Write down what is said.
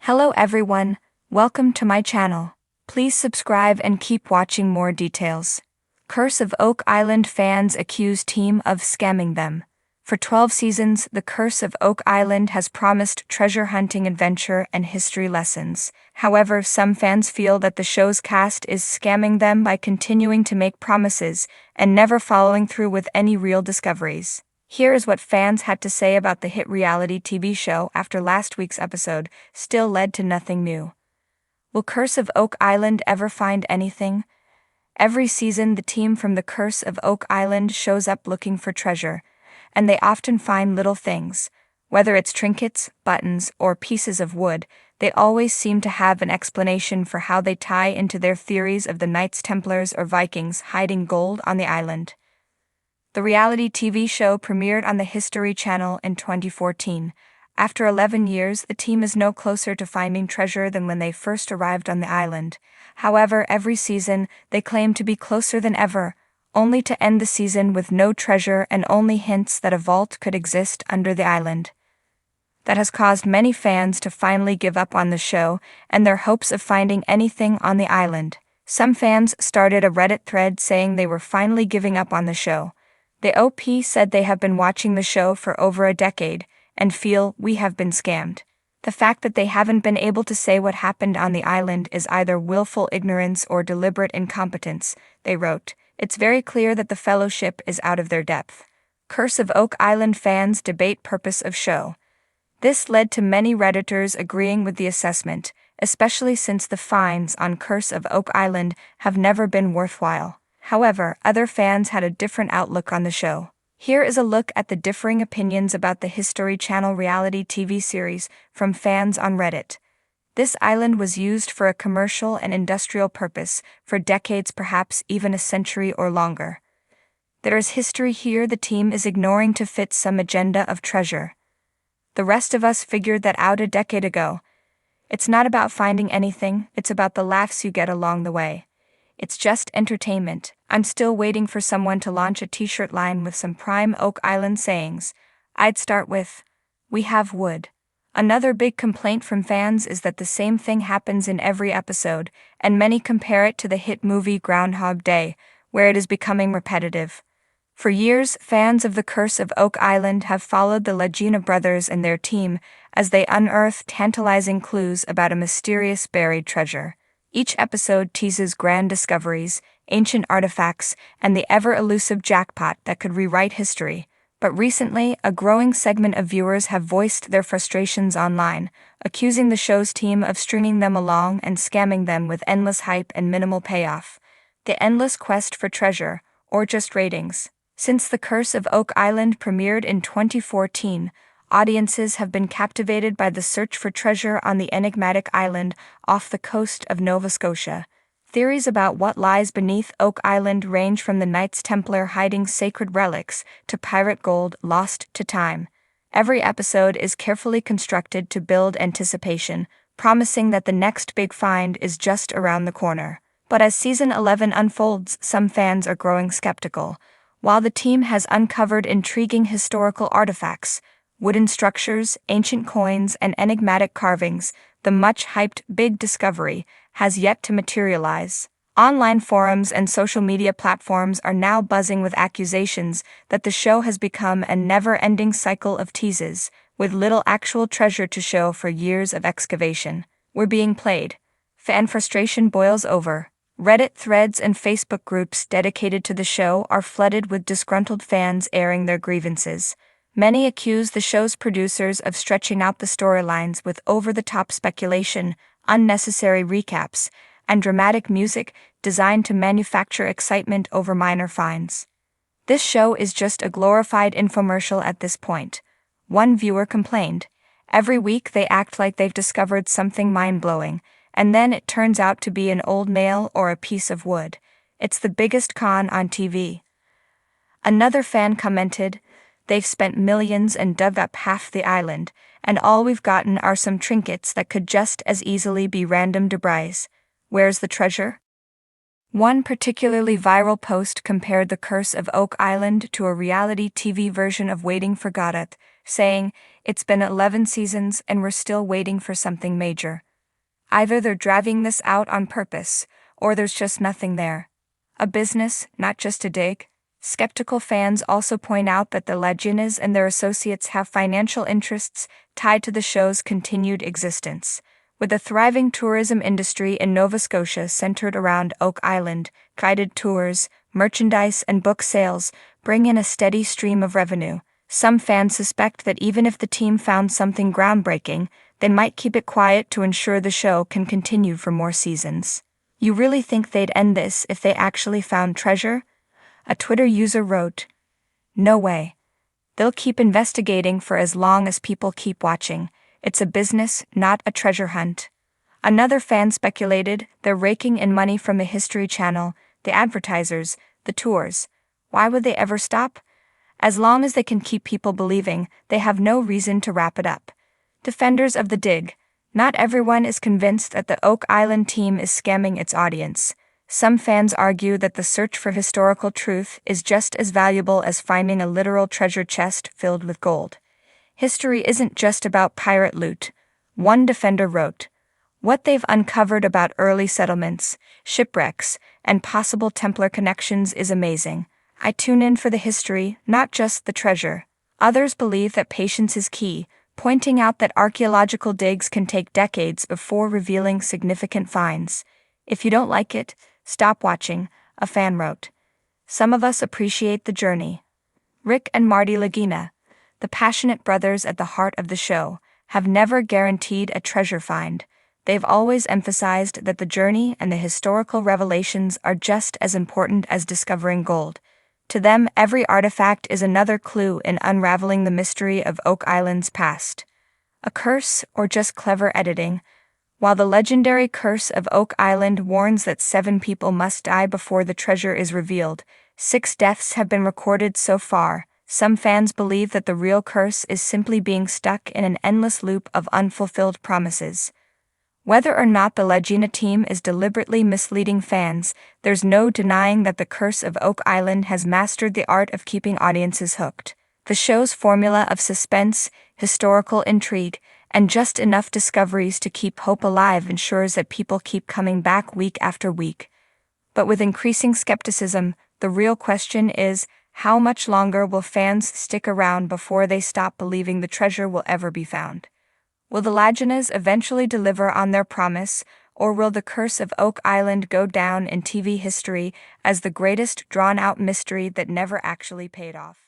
Hello everyone, welcome to my channel. Please subscribe and keep watching more details. Curse of Oak Island fans accuse team of scamming them. For 12 seasons, The Curse of Oak Island has promised treasure hunting adventure and history lessons. However, some fans feel that the show's cast is scamming them by continuing to make promises and never following through with any real discoveries. Here is what fans had to say about the hit reality TV show after last week's episode still led to nothing new. Will Curse of Oak Island ever find anything? Every season, the team from The Curse of Oak Island shows up looking for treasure, and they often find little things. Whether it's trinkets, buttons, or pieces of wood, they always seem to have an explanation for how they tie into their theories of the Knights Templars or Vikings hiding gold on the island. The reality TV show premiered on the History Channel in 2014. After 11 years, the team is no closer to finding treasure than when they first arrived on the island. However, every season, they claim to be closer than ever, only to end the season with no treasure and only hints that a vault could exist under the island. That has caused many fans to finally give up on the show and their hopes of finding anything on the island. Some fans started a Reddit thread saying they were finally giving up on the show. The OP said they have been watching the show for over a decade and feel we have been scammed. The fact that they haven't been able to say what happened on the island is either willful ignorance or deliberate incompetence, they wrote. It's very clear that the fellowship is out of their depth. Curse of Oak Island fans debate purpose of show. This led to many Redditors agreeing with the assessment, especially since the finds on Curse of Oak Island have never been worthwhile. However, other fans had a different outlook on the show. Here is a look at the differing opinions about the History Channel reality TV series from fans on Reddit. This island was used for a commercial and industrial purpose for decades, perhaps even a century or longer. There is history here the team is ignoring to fit some agenda of treasure. The rest of us figured that out a decade ago. It's not about finding anything, it's about the laughs you get along the way. It's just entertainment. I'm still waiting for someone to launch a t-shirt line with some prime Oak Island sayings. I'd start with, "We have wood." Another big complaint from fans is that the same thing happens in every episode, and many compare it to the hit movie Groundhog Day, where it is becoming repetitive. For years, fans of The Curse of Oak Island have followed the Legina brothers and their team as they unearth tantalizing clues about a mysterious buried treasure. Each episode teases grand discoveries, ancient artifacts, and the ever-elusive jackpot that could rewrite history. But recently, a growing segment of viewers have voiced their frustrations online, accusing the show's team of stringing them along and scamming them with endless hype and minimal payoff. The endless quest for treasure, or just ratings. Since The Curse of Oak Island premiered in 2014, audiences have been captivated by the search for treasure on the enigmatic island off the coast of Nova Scotia. Theories about what lies beneath Oak Island range from the Knights Templar hiding sacred relics to pirate gold lost to time. Every episode is carefully constructed to build anticipation, promising that the next big find is just around the corner. But as season 11 unfolds, some fans are growing skeptical. While the team has uncovered intriguing historical artifacts, wooden structures, ancient coins, and enigmatic carvings, the much-hyped big discovery has yet to materialize. Online forums and social media platforms are now buzzing with accusations that the show has become a never-ending cycle of teases, with little actual treasure to show for years of excavation. We're being played. Fan frustration boils over. Reddit threads and Facebook groups dedicated to the show are flooded with disgruntled fans airing their grievances. Many accuse the show's producers of stretching out the storylines with over-the-top speculation, unnecessary recaps, and dramatic music designed to manufacture excitement over minor finds. This show is just a glorified infomercial at this point. One viewer complained. Every week they act like they've discovered something mind-blowing, and then it turns out to be an old nail or a piece of wood. It's the biggest con on TV. Another fan commented, "They've spent millions and dug up half the island, and all we've gotten are some trinkets that could just as easily be random debris. Where's the treasure?" One particularly viral post compared The Curse of Oak Island to a reality TV version of Waiting for Godot, saying, It's been 11 seasons and we're still waiting for something major. Either they're dragging this out on purpose, or there's just nothing there. A business, not just a dig. Skeptical fans also point out that the Legends and their associates have financial interests tied to the show's continued existence. With a thriving tourism industry in Nova Scotia centered around Oak Island, guided tours, merchandise, and book sales bring in a steady stream of revenue. Some fans suspect that even if the team found something groundbreaking, they might keep it quiet to ensure the show can continue for more seasons. You really think they'd end this if they actually found treasure? A Twitter user wrote, "No way. They'll keep investigating for as long as people keep watching. It's a business, not a treasure hunt." Another fan speculated they're raking in money from the History Channel, the advertisers, the tours. Why would they ever stop? As long as they can keep people believing, they have no reason to wrap it up. Defenders of the dig. Not everyone is convinced that the Oak Island team is scamming its audience. Some fans argue that the search for historical truth is just as valuable as finding a literal treasure chest filled with gold. History isn't just about pirate loot. One defender wrote, "What they've uncovered about early settlements, shipwrecks, and possible Templar connections is amazing. I tune in for the history, not just the treasure." Others believe that patience is key, pointing out that archaeological digs can take decades before revealing significant finds. "If you don't like it, stop watching," a fan wrote. "Some of us appreciate the journey." Rick and Marty Lagina, the passionate brothers at the heart of the show, have never guaranteed a treasure find. They've always emphasized that the journey and the historical revelations are just as important as discovering gold. To them, every artifact is another clue in unraveling the mystery of Oak Island's past. A curse or just clever editing? While the legendary Curse of Oak Island warns that 7 people must die before the treasure is revealed, 6 deaths have been recorded so far. Some fans believe that the real curse is simply being stuck in an endless loop of unfulfilled promises. Whether or not the Legina team is deliberately misleading fans, there's no denying that the Curse of Oak Island has mastered the art of keeping audiences hooked. The show's formula of suspense, historical intrigue, and just enough discoveries to keep hope alive ensures that people keep coming back week after week. But with increasing skepticism, the real question is, how much longer will fans stick around before they stop believing the treasure will ever be found? Will the Laginas eventually deliver on their promise, or will the Curse of Oak Island go down in TV history as the greatest drawn-out mystery that never actually paid off?